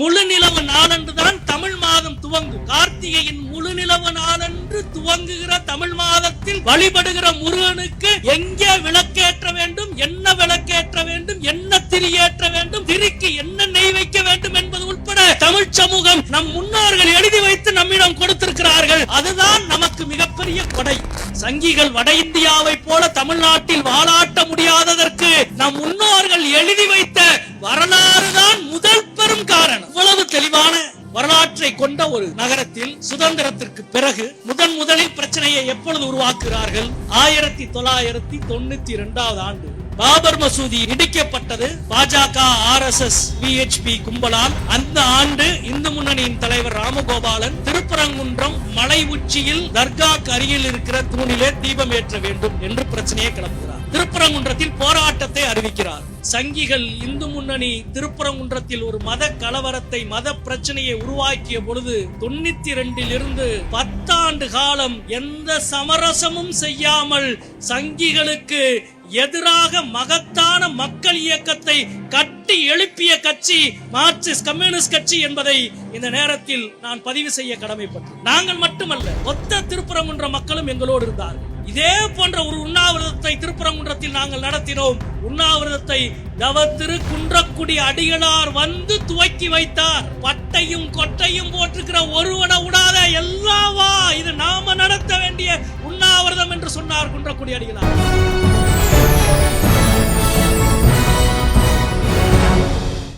முழு நிலவு நாளன்றுதான் தமிழ் மாதம் துவங்கும். கார்த்திகையின் முழு நிலவு நாளன்று துவங்குகிற தமிழ் மாதத்தில் வழிபடுகிற முருகனுக்கு எங்கே விளக்கேற்ற வேண்டும், என்ன விளக்கேற்ற வேண்டும், என்ன திரியேற்ற வேண்டும், திரிக்கு என்ன நெய் வைக்க வேண்டும் என்பது உட்பட தமிழ் சமூகம் நம் முன்னோர்கள் எழுதி வைத்து நம்மிடம் கொடுத்திருக்கிறார்கள். அதுதான் நமக்கு மிகப்பெரிய கொடை. சங்கிகள் வட இந்தியாவை போல தமிழ்நாட்டில் வாழாட்ட முடியாததற்கு நம் முன்னோர்கள் எழுதி வைத்த வரலாறு தான் முதல் பெரும் காரணம். இவ்வளவு தெளிவான வரலாற்றை கொண்ட ஒரு நகரத்தில் சுதந்திரத்திற்கு பிறகு முதலில் பிரச்சனையை எப்பொழுது உருவாக்குகிறார்கள்? 1992 ஆண்டு பாபர் மசூதி இடிக்கப்பட்டது பாஜக, RSS, VHP கும்பலால். அந்த ஆண்டு இந்து முன்னணியின் தலைவர் ராமகோபாலன் திருப்பரங்குன்றம் மலை உச்சியில் தர்காக்கு அருகில் இருக்கிற தூணிலே தீபம் ஏற்ற வேண்டும் என்று பிரச்சனையை கிளப்புகிறார். திருப்பரங்குன்றத்தில் போராட்டத்தை அறிவிக்கிறார். சங்கிகள் இந்து முன்னணி திருப்பரங்குன்றத்தில் ஒரு மத கலவரத்தை, மத பிரச்சனையை உருவாக்கிய பொழுது 92 இருந்து 10 ஆண்டு காலம் எந்த சமரசமும் செய்யாமல் சங்கிகளுக்கு எதிராக மகத்தான மக்கள் இயக்கத்தை கட்டி எழுப்பிய கட்சி மார்க்சிஸ்ட் கம்யூனிஸ்ட் கட்சி என்பதை இந்த நேரத்தில் நான் பதிவு செய்ய கடமைப்பட்டேன். நாங்கள் மட்டுமல்ல, மொத்த திருப்பரங்குன்ற மக்களும் எங்களோடு இருந்தார்கள். இதே போன்ற ஒரு உண்ணாவிரதத்தை திருப்பரங்குன்றத்தில் நாங்கள் நடத்தினோம். உண்ணாவிரதத்தை தவத்திரு குன்றக்குடி அடிகளார் வந்து துவக்கி வைத்தார். பட்டையும் கொட்டையும் போட்டிருக்கிற ஒருவனை விடாத எல்லாவா இது நாம நடத்த வேண்டிய உண்ணாவிரதம் என்று சொன்னார் குன்றக்குடி அடிகளார்.